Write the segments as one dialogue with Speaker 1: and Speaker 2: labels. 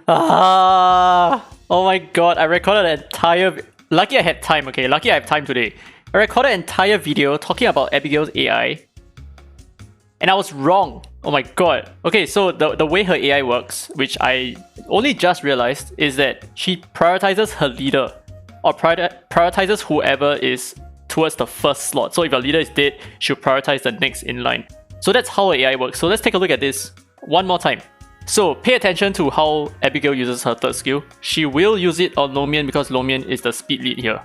Speaker 1: Oh my god, I recorded an entire... Lucky I had time, okay? Lucky I have time today. I recorded an entire video talking about Abigail's AI. And I was wrong. Oh my god. Okay, so the way her AI works, which I only just realized, is that she prioritizes her leader. Or prioritizes whoever is towards the first slot. So if your leader is dead, she'll prioritize the next in line. So that's how her AI works. So let's take a look at this one more time. So pay attention to how Abigail uses her third skill. She will use it on Lomian because Lomian is the speed lead here.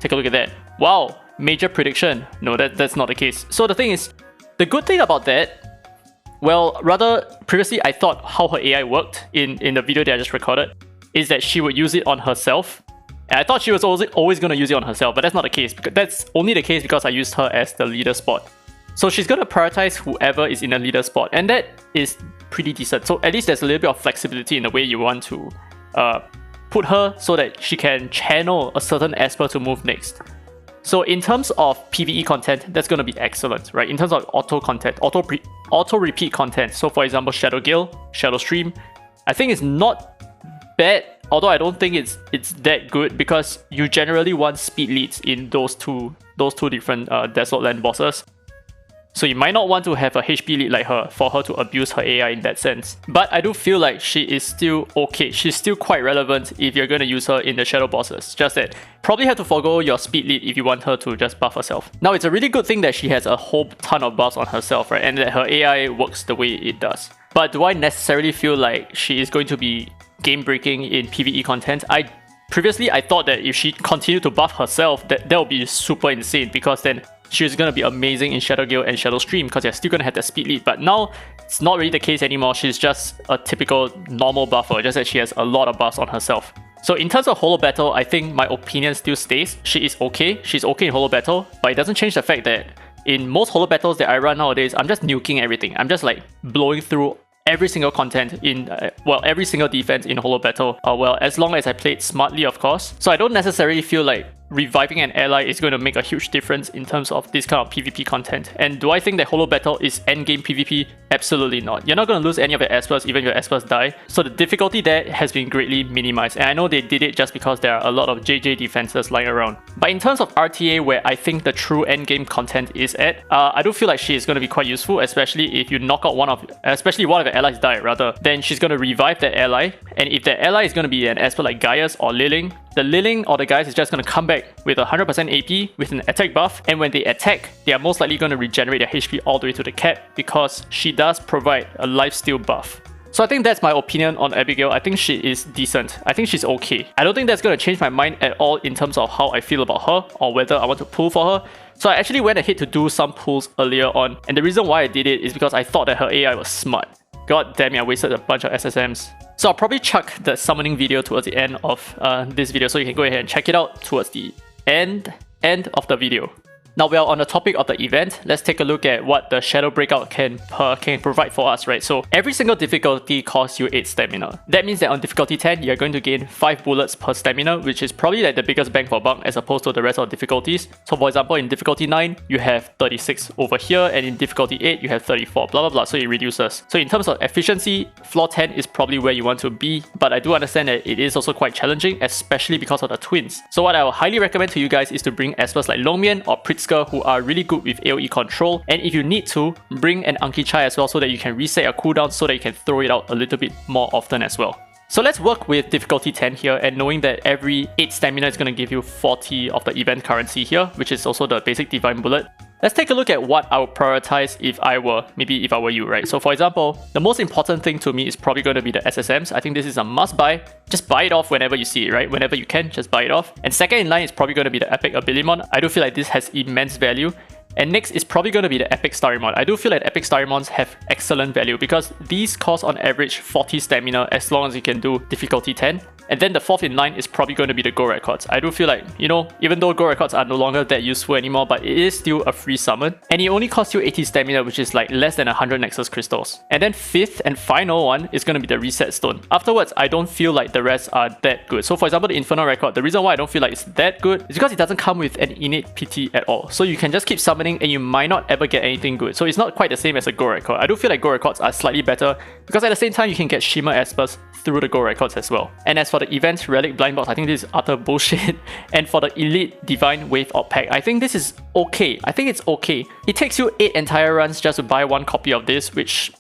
Speaker 1: Take a look at that. Wow, major prediction. No, that's not the case. So the thing is, the good thing about that, well, rather previously I thought how her AI worked in the video that I just recorded, is that she would use it on herself. And I thought she was always going to use it on herself, but that's not the case. That's only the case because I used her as the leader spot. So she's going to prioritize whoever is in a leader spot, and that is pretty decent. So at least there's a little bit of flexibility in the way you want to put her so that she can channel a certain Esper to move next. So in terms of PvE content, that's going to be excellent, right? In terms of auto content, auto repeat content. So for example, Shadow Gale, Shadow Stream, I think it's not bad, although I don't think it's that good because you generally want speed leads in those two different Desolate Land bosses. So you might not want to have a HP lead like her for her to abuse her AI in that sense. But I do feel like she is still okay. She's still quite relevant if you're going to use her in the shadow bosses. Just that probably have to forgo your speed lead if you want her to just buff herself. Now it's a really good thing that she has a whole ton of buffs on herself, right? And that her AI works the way it does. But do I necessarily feel like she is going to be game breaking in PvE content? Previously I thought that if she continued to buff herself, that would be super insane because then she's going to be amazing in Shadow Gale and Shadow Stream because you're still going to have the speed lead. But now, it's not really the case anymore. She's just a typical normal buffer, just that she has a lot of buffs on herself. So in terms of Holo Battle, I think my opinion still stays. She is okay. She's okay in Holo Battle, but it doesn't change the fact that in most Holo Battles that I run nowadays, I'm just nuking everything. I'm just like blowing through every single content in, every single defense in Holo Battle. Well, as long as I play it smartly, of course. So I don't necessarily feel like reviving an ally is going to make a huge difference in terms of this kind of PvP content. And do I think that Holo Battle is endgame PvP? Absolutely not. You're not going to lose any of your Espers, even if your Espers die. So the difficulty there has been greatly minimized. And I know they did it just because there are a lot of JJ defenses lying around. But in terms of RTA, where I think the true endgame content is at, I do feel like she is going to be quite useful, especially if you knock out especially one of your allies die rather, then she's going to revive that ally. And if that ally is going to be an Esper like Gaius or Liling, the Liling or the Gaius is just going to come back with 100% AP with an attack buff, and when they attack, they are most likely going to regenerate their HP all the way to the cap because she does provide a lifesteal buff. So I think that's my opinion on Abigail. I think she is decent. I think she's okay. I don't think that's going to change my mind at all in terms of how I feel about her or whether I want to pull for her. So I actually went ahead to do some pulls earlier on, and the reason why I did it is because I thought that her AI was smart. God damn it, I wasted a bunch of SSMs. So I'll probably chuck the summoning video towards the end of this video, so you can go ahead and check it out towards the end of the video. Now we are on the topic of the event. Let's take a look at what the Shadow Breakout can provide for us, right? So every single difficulty costs you 8 stamina. That means that on difficulty 10, you're going to gain 5 bullets per stamina, which is probably like the biggest bang for buck as opposed to the rest of the difficulties. So for example, in difficulty 9, you have 36 over here, and in difficulty 8, you have 34, blah blah blah, so it reduces. So in terms of efficiency, floor 10 is probably where you want to be, but I do understand that it is also quite challenging, especially because of the twins. So what I would highly recommend to you guys is to bring Espers like Lomian or Pritzker, who are really good with AoE control, and if you need to, bring an Anki Chai as well so that you can reset your cooldown so that you can throw it out a little bit more often as well. So let's work with difficulty 10 here, and knowing that every 8 stamina is going to give you 40 of the event currency here, which is also the basic Divine Bullet. Let's take a look at what I would prioritize if I were you, right? So for example, the most important thing to me is probably going to be the SSMs. I think this is a must buy. Just buy it off whenever you see it, right? Whenever you can, just buy it off. And second in line is probably going to be the Epic Abilimon. I do feel like this has immense value. And next is probably going to be the Epic Starimon. I do feel like Epic Starimons have excellent value because these cost on average 40 stamina as long as you can do difficulty 10. And then the fourth in line is probably going to be the Go Records. I do feel like, you know, even though Go Records are no longer that useful anymore, but it is still a free summon. And it only costs you 80 stamina, which is like less than 100 Nexus Crystals. And then fifth and final one is going to be the Reset Stone. Afterwards, I don't feel like the rest are that good. So for example, the Infernal Record, the reason why I don't feel like it's that good is because it doesn't come with an innate PT at all. So you can just keep summoning happening and you might not ever get anything good. So it's not quite the same as a gold record. I do feel like gold records are slightly better because at the same time you can get shimmer espers through the gold records as well. And as for the event relic blind box, I think this is utter bullshit. And for the elite divine wave op pack, I think this is okay. I think it's okay. It takes you 8 entire runs just to buy 1 copy of this, which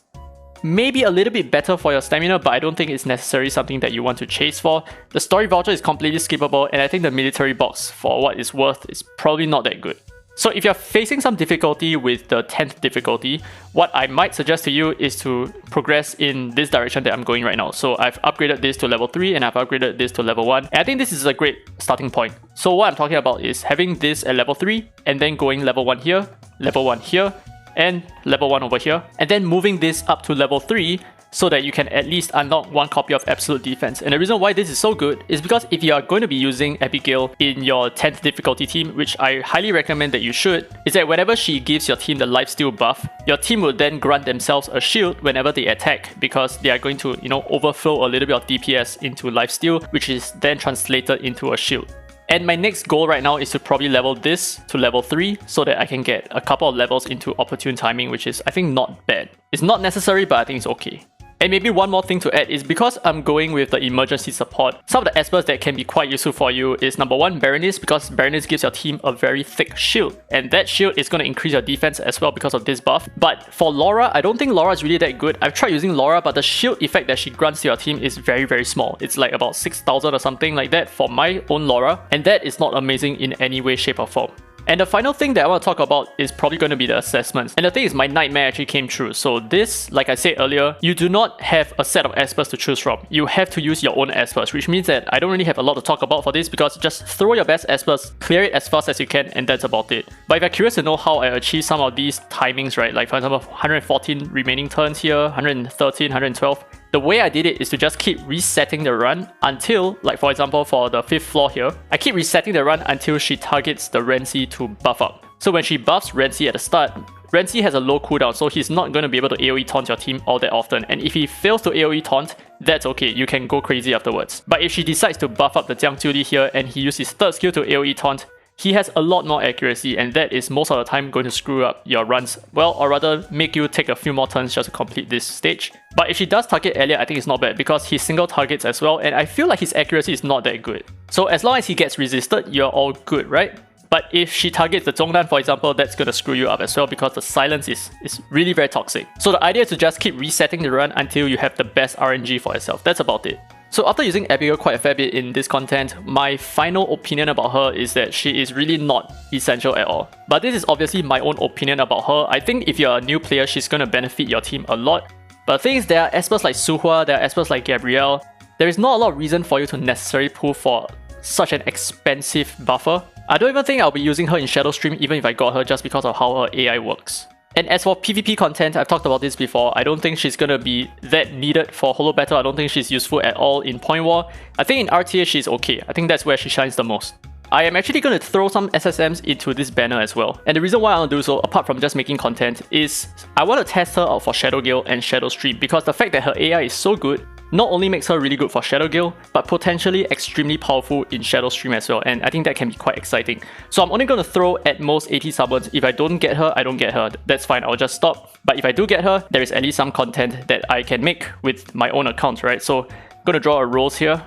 Speaker 1: may be a little bit better for your stamina, but I don't think it's necessarily something that you want to chase for. The story voucher is completely skippable, and I think the military box, for what it's worth, is probably not that good. So if you're facing some difficulty with the 10th difficulty, what I might suggest to you is to progress in this direction that I'm going right now. So I've upgraded this to level 3 and I've upgraded this to level 1. And I think this is a great starting point. So what I'm talking about is having this at level 3 and then going level 1 here, level 1 here, and level 1 over here, and then moving this up to level 3 so that you can at least unlock 1 copy of absolute defense. And the reason why this is so good is because if you are going to be using Abigail in your 10th difficulty team, which I highly recommend that you should, is that whenever she gives your team the lifesteal buff, your team will then grant themselves a shield whenever they attack, because they are going to, overflow a little bit of DPS into lifesteal, which is then translated into a shield. And my next goal right now is to probably level this to level 3 so that I can get a couple of levels into opportune timing, which is, I think, not bad. It's not necessary, but I think it's okay. And maybe one more thing to add is because I'm going with the emergency support, some of the espers that can be quite useful for you is number 1, Berenice, because Berenice gives your team a very thick shield. And that shield is going to increase your defense as well because of this buff. But for Laura, I don't think Laura is really that good. I've tried using Laura, but the shield effect that she grants to your team is very, very small. It's like about 6,000 or something like that for my own Laura. And that is not amazing in any way, shape or form. And the final thing that I want to talk about is probably going to be the assessments. And the thing is, my nightmare actually came true. So this, like I said earlier, you do not have a set of espers to choose from. You have to use your own espers, which means that I don't really have a lot to talk about for this because just throw your best espers, clear it as fast as you can, and that's about it. But if you're curious to know how I achieve some of these timings, right? Like for example, 114 remaining turns here, 113, 112. The way I did it is to just keep resetting the run until, like for example for the 5th floor here, I keep resetting the run until she targets the Renzi to buff up. So when she buffs Renzi at the start, Renzi has a low cooldown, so he's not going to be able to AoE taunt your team all that often. And if he fails to AoE taunt, that's okay, you can go crazy afterwards. But if she decides to buff up the Jiang Jiuli here and he uses his 3rd skill to AoE taunt, he has a lot more accuracy, and that is most of the time going to screw up your runs, well, or rather make you take a few more turns just to complete this stage. But if she does target Elliot, I think it's not bad because he single targets as well, and I feel like his accuracy is not that good. So as long as he gets resisted, you're all good, right? But if she targets the Zhongnan, for example, that's going to screw you up as well because the silence is really very toxic. So the idea is to just keep resetting the run until you have the best RNG for yourself. That's about it. So after using Abigail quite a fair bit in this content, my final opinion about her is that she is really not essential at all. But this is obviously my own opinion about her. I think if you're a new player, she's going to benefit your team a lot. But the thing is, there are espers like Suhua, there are espers like Gabrielle. There is not a lot of reason for you to necessarily pull for such an expensive buffer. I don't even think I'll be using her in Shadow Stream even if I got her just because of how her AI works. And as for PvP content, I've talked about this before, I don't think she's gonna be that needed for Holo Battle. I don't think she's useful at all in Point War. I think in RTA she's okay. I think that's where she shines the most. I am actually going to throw some SSMs into this banner as well. And the reason why I want to do so, apart from just making content, is I want to test her out for Shadow Gale and Shadow Stream, because the fact that her AI is so good not only makes her really good for Shadow Gale, but potentially extremely powerful in Shadow Stream as well, and I think that can be quite exciting. So I'm only going to throw at most 80 summons. If I don't get her, I don't get her. That's fine, I'll just stop. But if I do get her, there is at least some content that I can make with my own account, right? So I'm going to draw a rose here.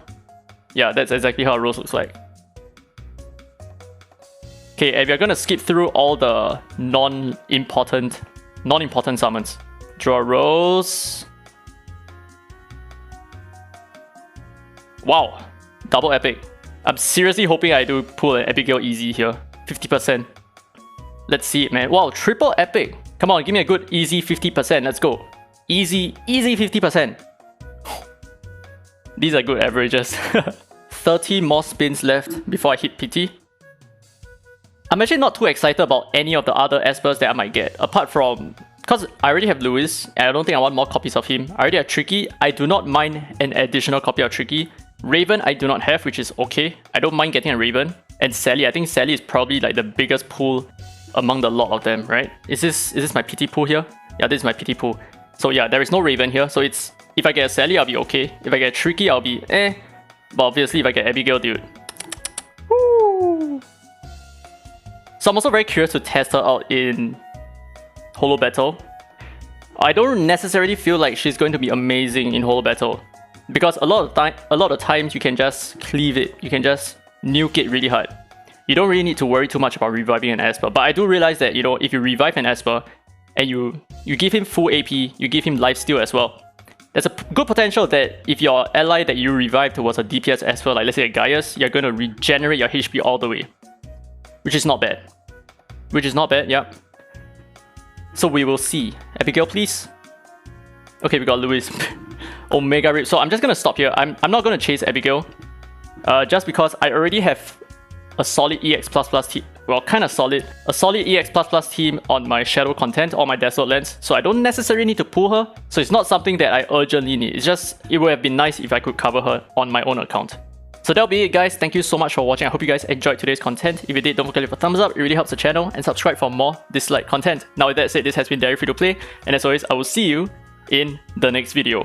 Speaker 1: Yeah, that's exactly how a rose looks like. Okay, and we're going to skip through all the non-important summons. Draw a rose. Wow, double epic. I'm seriously hoping I do pull an Abigail easy here. 50%. Let's see it, man. Wow, triple epic. Come on, give me a good easy 50%. Let's go. Easy 50%. These are good averages. 30 more spins left before I hit PT. I'm actually not too excited about any of the other espers that I might get, apart from, because I already have Lewis, and I don't think I want more copies of him. I already have Tricky. I do not mind an additional copy of Tricky. Raven I do not have, which is okay. I don't mind getting a Raven. And Sally, I think Sally is probably like the biggest pool among the lot of them, right? Is this my PT pool here? Yeah, this is my PT pool. So yeah, there is no Raven here, so it's, if I get a Sally, I'll be okay. If I get a Tricky, I'll be eh. But obviously if I get Abigail, dude. Woo! So I'm also very curious to test her out in Holo Battle. I don't necessarily feel like she's going to be amazing in Holo Battle, because a lot of times you can just cleave it, you can just nuke it really hard. You don't really need to worry too much about reviving an Esper. But I do realize that, you know, if you revive an Esper and you give him full AP, you give him lifesteal as well, there's a good potential that if your ally that you revived was a DPS Esper, like let's say a Gaius, you're going to regenerate your HP all the way, which is not bad. Yeah. So we will see. Abigail, please. Okay, we got Louis. Omega Rip. So I'm just gonna stop here. I'm not gonna chase Abigail, just because I already have a solid EX++ team. Well, kind of solid. A solid EX++ team on my Shadow content or my Desolate Lands. So I don't necessarily need to pull her. So it's not something that I urgently need. It's just, it would have been nice if I could cover her on my own account. So that'll be it, guys. Thank you so much for watching. I hope you guys enjoyed today's content. If you did, don't forget to leave a thumbs up. It really helps the channel. And subscribe for more Dislyte content. Now with that said, this has been Dairy Free to Play. And as always, I will see you in the next video.